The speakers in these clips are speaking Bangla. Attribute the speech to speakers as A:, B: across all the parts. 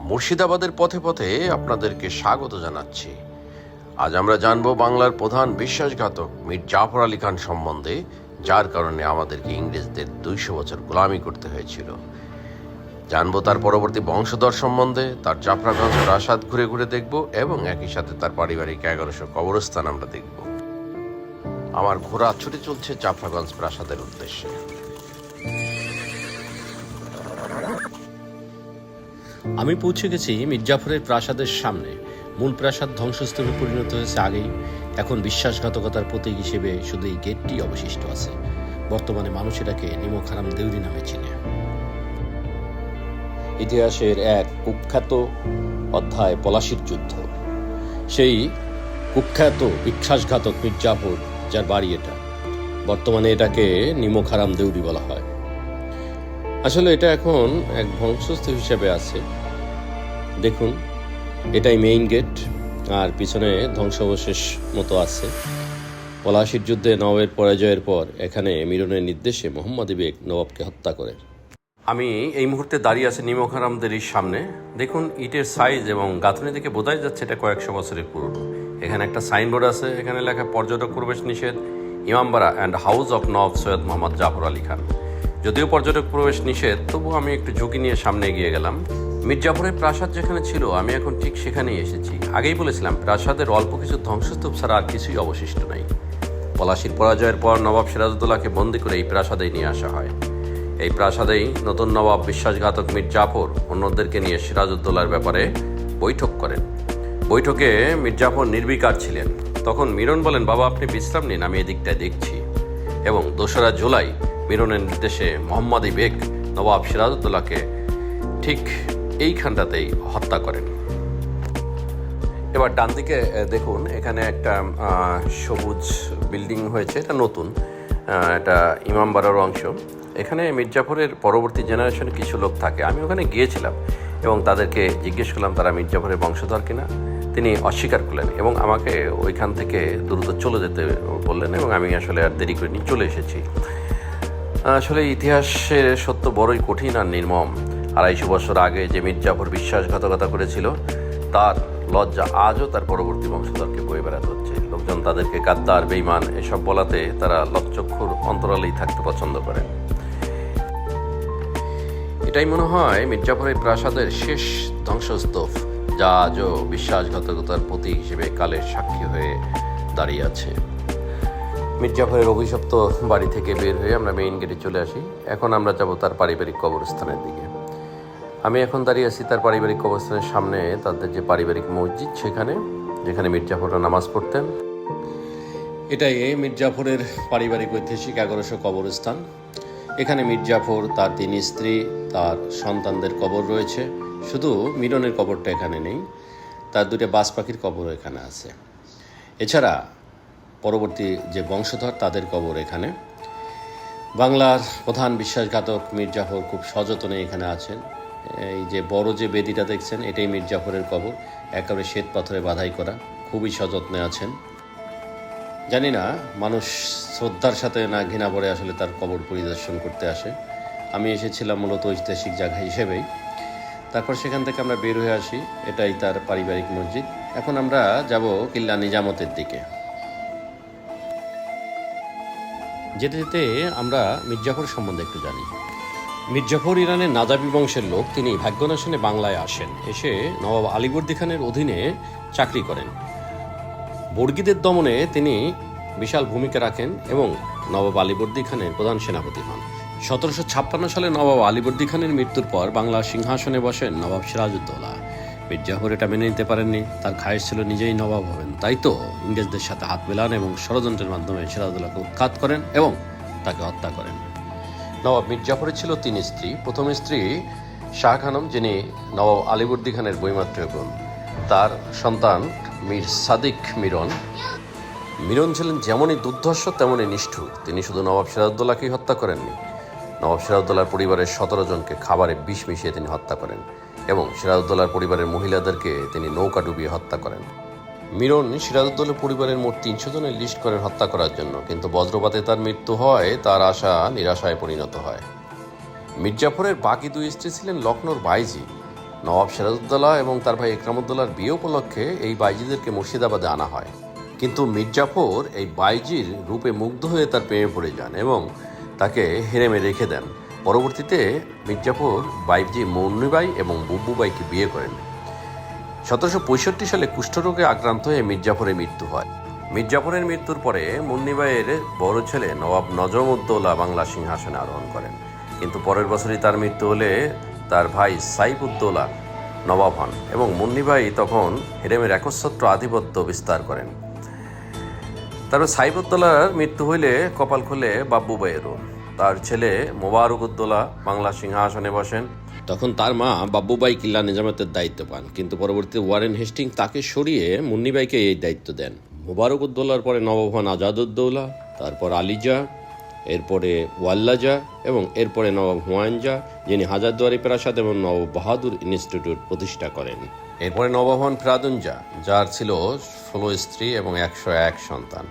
A: মুর্শিদাবাদের পথে পথে আপনাদেরকে স্বাগত জানাচ্ছি। আজ আমরা জানব বাংলার প্রধান বিশ্বাসঘাতক মীর জাফর আলী খান সম্বন্ধে, যার কারণে আমাদেরকে ইংরেজদের 200 বছর গোলামি করতে হয়েছিল। জানবো তার পরবর্তী বংশধর সম্বন্ধে, তার জাফরাগঞ্জ প্রাসাদ ঘুরে ঘুরে দেখব এবং একই সাথে তার পারিবারিক 1100 কবরস্থান আমরা দেখব। আমার ঘোড়া ছুটে চলছে জাফরাগঞ্জ প্রাসাদের উদ্দেশ্যে।
B: আমি পৌঁছে গেছি মীর জাফরের প্রাসাদের সামনে। মূল প্রাসাদ ধ্বংসস্তূপে পরিণত হয়েছে আগেই। এখন বিশ্বাসঘাতকতার প্রতীক হিসেবে শুধু এই গেটটি অবশিষ্ট আছে। বর্তমানে মানুষ এটাকে নিমক হারাম দেউরি নামে চিনে। ইতিহাসের এক কুখ্যাত অধ্যায় পলাশির যুদ্ধ। সেই কুখ্যাত বিশ্বাসঘাতক মীর জাফর, যার বাড়ি এটা, বর্তমানে এটাকে নিমক হারাম দেউরি বলা হয়। আসলে এটা এখন এক ধ্বংসস্তূপ হিসেবে আছে। দেখুন, এটাই মেইন গেট, আর পিছনে ধ্বংসাবশেষ মতো আছে। পলাশির যুদ্ধে নবাবের পরাজয়ের পর এখানে মিরনের নির্দেশে মোহাম্মদ বেগ নবাবকে হত্যা করেন। আমি এই মুহূর্তে দাঁড়িয়ে আছি নিমক হারাম দেউরির সামনে। দেখুন, ইটের সাইজ এবং গাঁথনি দেখে বোঝাই যাচ্ছে এটা কয়েকশো বছরের পুরনো। এখানে একটা সাইনবোর্ড আছে, এখানে লেখা পর্যটক প্রবেশ নিষেধ, ইমামবাড়া অ্যান্ড হাউস অফ নবাব সৈয়দ মোহাম্মদ জাফর আলী খান। যদিও পর্যটক প্রবেশ নিষেধ, তবু আমি একটু ঝুঁকি নিয়ে সামনে এগিয়ে গেলাম। মীর জাফরের প্রাসাদ যেখানে ছিল, আমি এখন ঠিক সেখানেই এসেছি। আগেই বলেছিলাম, প্রাসাদের অল্প কিছু ধ্বংসস্তূপ ছাড়া আর কিছুই অবশিষ্ট নাই। পলাশির পরাজয়ের পর নবাব সিরাজউদ্দৌলাকে বন্দী করে এই প্রাসাদেই নিয়ে আসা হয়। এই প্রাসাদেই নতুন নবাব বিশ্বাসঘাতক মীর জাফর অন্যদেরকে নিয়ে সিরাজউদ্দৌলার ব্যাপারে বৈঠক করেন। বৈঠকে মীর জাফর নির্বিকার ছিলেন। তখন মিরন বলেন, বাবা আপনি বিশ্রাম নিন, আমি এদিকটায় দেখছি। এবং 2রা জুলাই মিরনের নির্দেশে মোহাম্মদ বেগ নবাব সিরাজউদ্দৌলাকে ঠিক এইখানটাতেই হত্যা করেন। এবার ডান দিকে দেখুন, এখানে একটা সবুজ বিল্ডিং হয়েছে, এটা নতুন, এটা ইমামবাড়ার অংশ। এখানে মীর জাফরের পরবর্তী জেনারেশনে কিছু লোক থাকে। আমি ওখানে গিয়েছিলাম এবং তাদেরকে জিজ্ঞেস করলাম তারা মীর জাফরের বংশধর কিনা। তিনি অস্বীকার করলেন এবং আমাকে ওইখান থেকে দ্রুত চলে যেতে বললেন, এবং আমি আসলে আর দেরি করে নিয়ে চলে এসেছি। আসলে ইতিহাসের সত্য বড়ই কঠিন আর নির্মম। 250 বছর আগে যে মীর জাফর বিশ্বাসঘাতকতা করেছিল, তার লজ্জা আজও তার পরবর্তী বংশধরকে বয়ে বেড়াতে হচ্ছে। লোকজন তাদেরকে গাদ্দার, বেঈমান এসব বলাতে তারা লজ্জক্ষুর অন্তরালেই থাকতে পছন্দ করে। এটাই মনে হয় মীর জাফরের প্রাসাদের শেষ ধ্বংসস্তূপ, যা আজও বিশ্বাসঘাতকতার প্রতীক হিসেবে কালের সাক্ষী হয়ে দাঁড়িয়ে আছে। মীর জাফরের অভিশপ্ত বাড়ি থেকে বের হয়ে আমরা মেইন গেটে চলে আসি। এখন আমরা যাব তার পারিবারিক কবরস্থানের দিকে। আমি এখন দাঁড়িয়ে আছি তার পারিবারিক কবরস্থানের সামনে, তাদের যে পারিবারিক মসজিদ সেখানে, যেখানে মীর জাফররা নামাজ পড়তেন। এটাই মীর জাফরের পারিবারিক ঐতিহাসিক 1100 কবরস্থান। এখানে মীর জাফর, তার 3 স্ত্রী, তার সন্তানদের কবর রয়েছে। শুধু মিরনের কবরটা এখানে নেই, তার 2টা বাজ পাখির কবরও এখানে আছে। এছাড়া পরবর্তী যে বংশধর তাদের কবর এখানে। বাংলার প্রধান বিশ্বাসঘাতক মীর জাফর খুব সযত্নে এখানে আছেন। এই যে বড় যে বেদিটা দেখছেন, এটাই মীর জাফরের কবর, একেবারে শ্বেত পাথরে বাধাই করা, খুবই সযত্নে আছেন। জানি না মানুষ শ্রদ্ধার সাথে না ঘৃণা ভরে আসলে তার কবর পরিদর্শন করতে আসে। আমি এসেছিলাম মূলত ঐতিহাসিক জায়গা হিসেবেই। তারপর সেখান থেকে আমরা বের হয়ে আসি। এটাই তার পারিবারিক মসজিদ। এখন আমরা যাব কিল্লা নিজামতের দিকে। যেতে যেতে আমরা মীর জাফর সম্বন্ধে একটু জানি। মীর জাফর ইরানের নাজাবি বংশের লোক। তিনি ভাগ্যনাশনে বাংলায় আসেন, এসে নবাব আলীবর্দী খানের অধীনে চাকরি করেন। বর্গীদের দমনে তিনি বিশাল ভূমিকা রাখেন এবং নবাব আলীবর্দী খানের প্রধান সেনাপতি হন। 1756 সালে নবাব আলীবর্দী খানের মৃত্যুর পর বাংলার সিংহাসনে বসেন নবাব সিরাজউদ্দৌলা। মীর জাফর এটা মেনে নিতে পারেননি। তার খায়েশ ছিল নিজেই নবাব হবেন। তাই তো ইংরেজদের সাথে হাত মেলান এবং ষড়যন্ত্রের মাধ্যমে সিরাজউদ্দৌলাকে উৎখাত করেন এবং তাকে হত্যা করেন। নবাব মীর জাফরের ছিল 3 স্ত্রী। প্রথম স্ত্রী শাহ খানম, যিনি নবাব আলীবর্দী খানের বৈমাত্র বোন। তার সন্তান মীর সাদিক মিরন। মিরন ছিলেন যেমনই দুর্ধর্ষ তেমনই নিষ্ঠুর। তিনি শুধু নবাব সিরাজউদ্দৌলাকেই হত্যা করেননি, নবাব সিরাজউদ্দৌলার পরিবারের 17 জনকে খাবারে বিষ মিশিয়ে তিনি হত্যা করেন এবং সিরাজউদ্দৌলার পরিবারের মহিলাদেরকে তিনি নৌকা ডুবিয়ে হত্যা করেন। মিরন সিরাজউদ্দৌলার পরিবারের মোট 300 জনের লিস্ট করেন হত্যা করার জন্য, কিন্তু বজ্রপাতে তার মৃত্যু হয়। তার আশা নিরাশায় পরিণত হয়। মীর জাফরের বাকি 2 স্ত্রী ছিলেন লখনৌর বাইজি,
A: নবাব সিরাজউদ্দৌলা এবং তার ভাই ইকরামউদ্দৌলার বিয়ে উপলক্ষে এই বাইজিদেরকে মুর্শিদাবাদে আনা হয়, কিন্তু মীর জাফর এই বাইজির রূপে মুগ্ধ হয়ে তার প্রেমে পড়ে যান এবং তাকে হেরেমে রেখে দেন। পরবর্তীতে মীর জাফর বাইজি মুন্নিবাই এবং বুব্বুবাইকে বিয়ে করেন। 1765 সালে কুষ্ঠরোগে আক্রান্ত হয়ে মীর জাফরের মৃত্যু হয়। মীর জাফরের মৃত্যুর পরে মুন্নিবাইয়ের বড় ছেলে নবাব নজমউদ্দৌলা বাংলা সিংহাসনে আরোহণ করেন, কিন্তু পরের বছরই তার মৃত্যু হলে তার ভাই সাইফউদ্দৌলা নবাব হন এবং মুন্নিবাই তখন হেরেমের একচ্ছত্র আধিপত্য বিস্তার করেন। তারপর সাইফউদ্দৌলার মৃত্যু হইলে কপাল খুলে বাব্বুবাইয়েরও। তার ছেলে মোবারকউদ্দৌলা বাংলা সিংহাসনে বসেন।
B: তখন তার মা বাব্বুবাই কিল্লা নিজামতের দায়িত্ব পান, কিন্তু পরবর্তীতে ওয়ারেন হেস্টিং তাকে সরিয়ে মুন্নিবাইকে এই দায়িত্ব দেন। মোবারকউদ্দৌলার পরে নবাব হন আজাদউদ্দৌলা, তারপর আলিজা, এরপরে ওয়াল্লাজা এবং এরপরে নবাব হুমায়ুনজা, যিনি হাজারদুয়ারি প্রাসাদ এবং নবাব বাহাদুর ইনস্টিটিউট প্রতিষ্ঠা করেন।
A: এরপরে নবাব হন ফিরাদুনজা, যার ছিল 16 স্ত্রী এবং 101 সন্তান।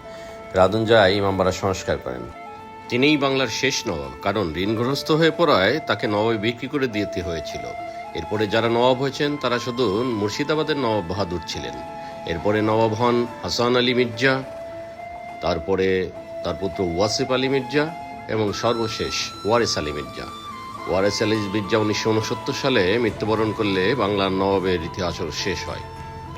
A: ফিরাদুনজা ইমামবাড়া সংস্কার করেন।
B: তিনিই বাংলার শেষ নবাব, কারণ ঋণগ্রস্ত হয়ে পড়ায় তাকে নবাবে বিক্রি করে দিতে হয়েছিল। এরপরে যারা নবাব হয়েছেন তারা শুধু মুর্শিদাবাদের নবাব বাহাদুর ছিলেন। এরপরে নবাব হন হাসান আলী মির্জা, তারপরে তার পুত্র ওয়াসিফ আলী মির্জা এবং সর্বশেষ ওয়ারেস আলী মির্জা। ওয়ারেস আলী মির্জা 1969 সালে মৃত্যুবরণ করলে বাংলার নবাবের ইতিহাসও শেষ হয়।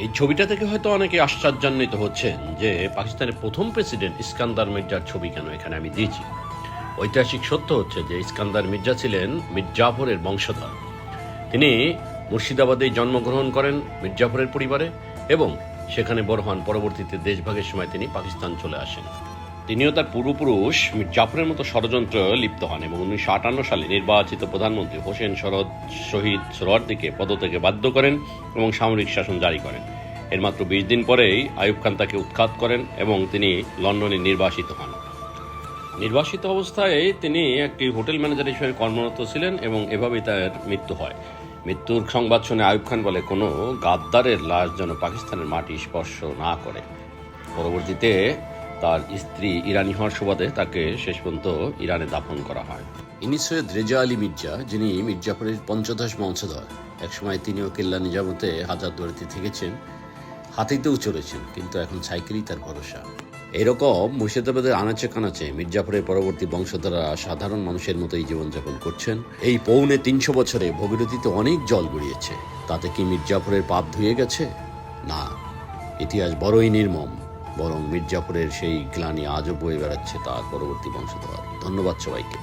B: এই ছবিটা থেকে হয়তো অনেকে আশ্চর্যান্বিত হচ্ছেন যে পাকিস্তানের প্রথম প্রেসিডেন্ট ইস্কান্দার মির্জার ছবি কেন এখানে আমি দিয়েছি। ঐতিহাসিক সত্য হচ্ছে যে ইস্কান্দার মির্জা ছিলেন মীর জাফরের বংশধর। তিনি মুর্শিদাবাদেই জন্মগ্রহণ করেন মীর জাফরের পরিবারে এবং সেখানে বড় হন। পরবর্তীতে দেশভাগের সময় তিনি পাকিস্তান চলে আসেন। তিনিও তার পূর্বপুরুষ মীর জাফরের মতো ষড়যন্ত্র লিপ্ত হন এবং 1958 সালে নির্বাচিত প্রধানমন্ত্রী হোসেন শহীদ সোহরাওয়ার্দীকে পদত্যাগে বাধ্য করেন এবং সামরিক শাসন জারি করেন। এর মাত্র 20 দিন পরেই আইয়ুব খান তাকে উৎখাত করেন এবং তিনি লন্ডনে নির্বাসিত হন। নির্বাসিত অবস্থায় তিনি একটি হোটেল ম্যানেজার হিসেবে কর্মরত ছিলেন এবং এভাবেই তার মৃত্যু হয়। মৃত্যুর সংবাদ শুনে আইয়ুব খান বলে, কোনো গাদ্দারের লাশ যেন পাকিস্তানের মাটি স্পর্শ না করে। পরবর্তীতে তার স্ত্রী ইরানি হওয়ার সুবাদে তাকে শেষ পর্যন্ত ইরানে দাফন করা হয়। ইনি সৈয়দ রেজা আলী মির্জা, যিনি মীর জাফরের পঞ্চদশ বংশধর। একসময় তিনিও কিল্লা নিজামতে হাজারদুয়ারিতে থেকেছেন, হাতিতেও চড়েছেন, কিন্তু এখন সাইকেলই তার ভরসা। এরকম মুর্শিদাবাদের আনাচে কানাচে মীর জাফরের পরবর্তী বংশধররা সাধারণ মানুষের মতোই জীবনযাপন করছেন। এই পৌনে 300 বছরে ভগীরথীতে অনেক জল গড়িয়েছে, তাতে কি মীর জাফরের পাপ ধুয়ে গেছে? না, ইতিহাস বড়ই নির্মম। বরং মীর জাফরের সেই গ্লানি আজও বয়ে বেড়াচ্ছে তার পরবর্তী বংশধর। ধন্যবাদ সবাইকে।